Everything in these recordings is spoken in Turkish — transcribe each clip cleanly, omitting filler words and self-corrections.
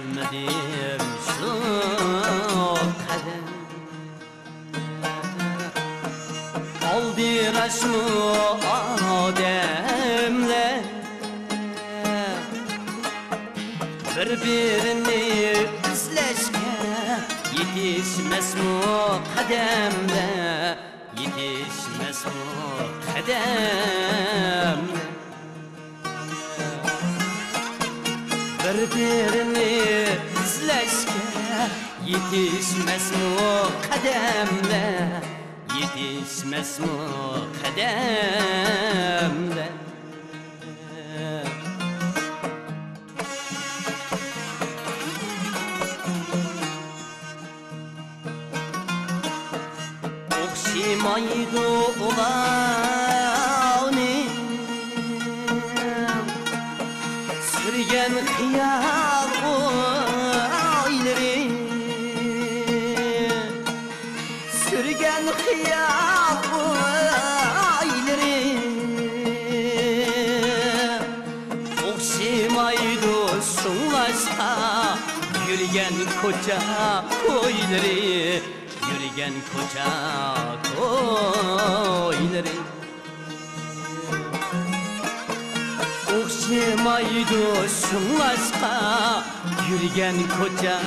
gelmedim şu kadar. Aldıraş mı ademler birbirini izleşke, yetişmez mi kademde, yetişmez mi kademde. Birbirini izleşke, yetişmez mi kademde, yetişmez mi kademde. Okşimaydı olanım sürgen hıyal oyları, sürgen hıyal oyları. Okşimaydı şunlaşta yürüyen koca koyları, yürüyen koca koyları. Okşamaydı şunlaşka yürüyen koca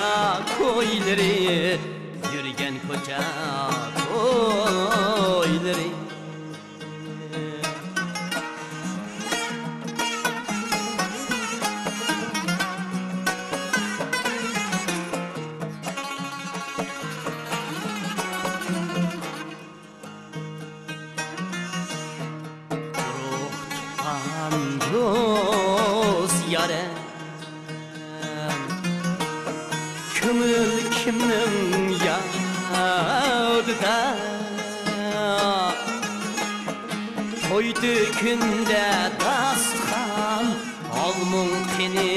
koyları, yürüyen koca koyları. Dost yarem kömür kimnin yadıda, toydu günde dastkan almın teni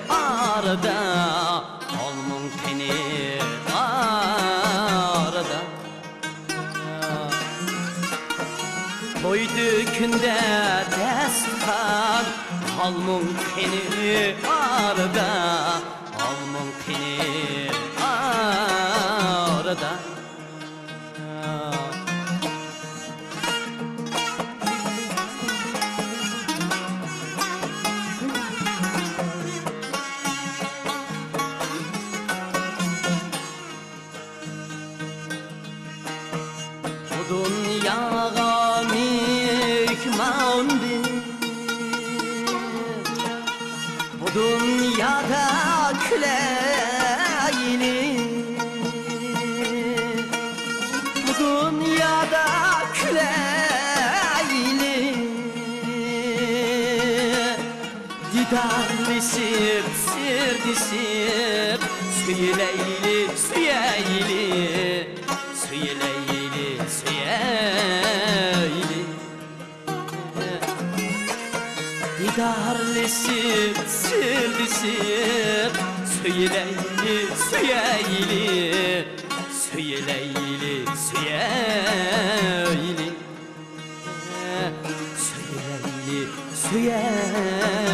arada, almın teni arada. Toydu günde dastkan almın teni arada, almın teni arada. Bu dünyaga mihmandır, bu dünyada küleyli, bu dünyada küleyli. Didarlışıp sirdişip söyleyli söyleyli, söyleyli söyleyli. Didarlışıp sirdişip söyleyli söyleyli, söyleyli söyleyli, söyleyli söyleyli.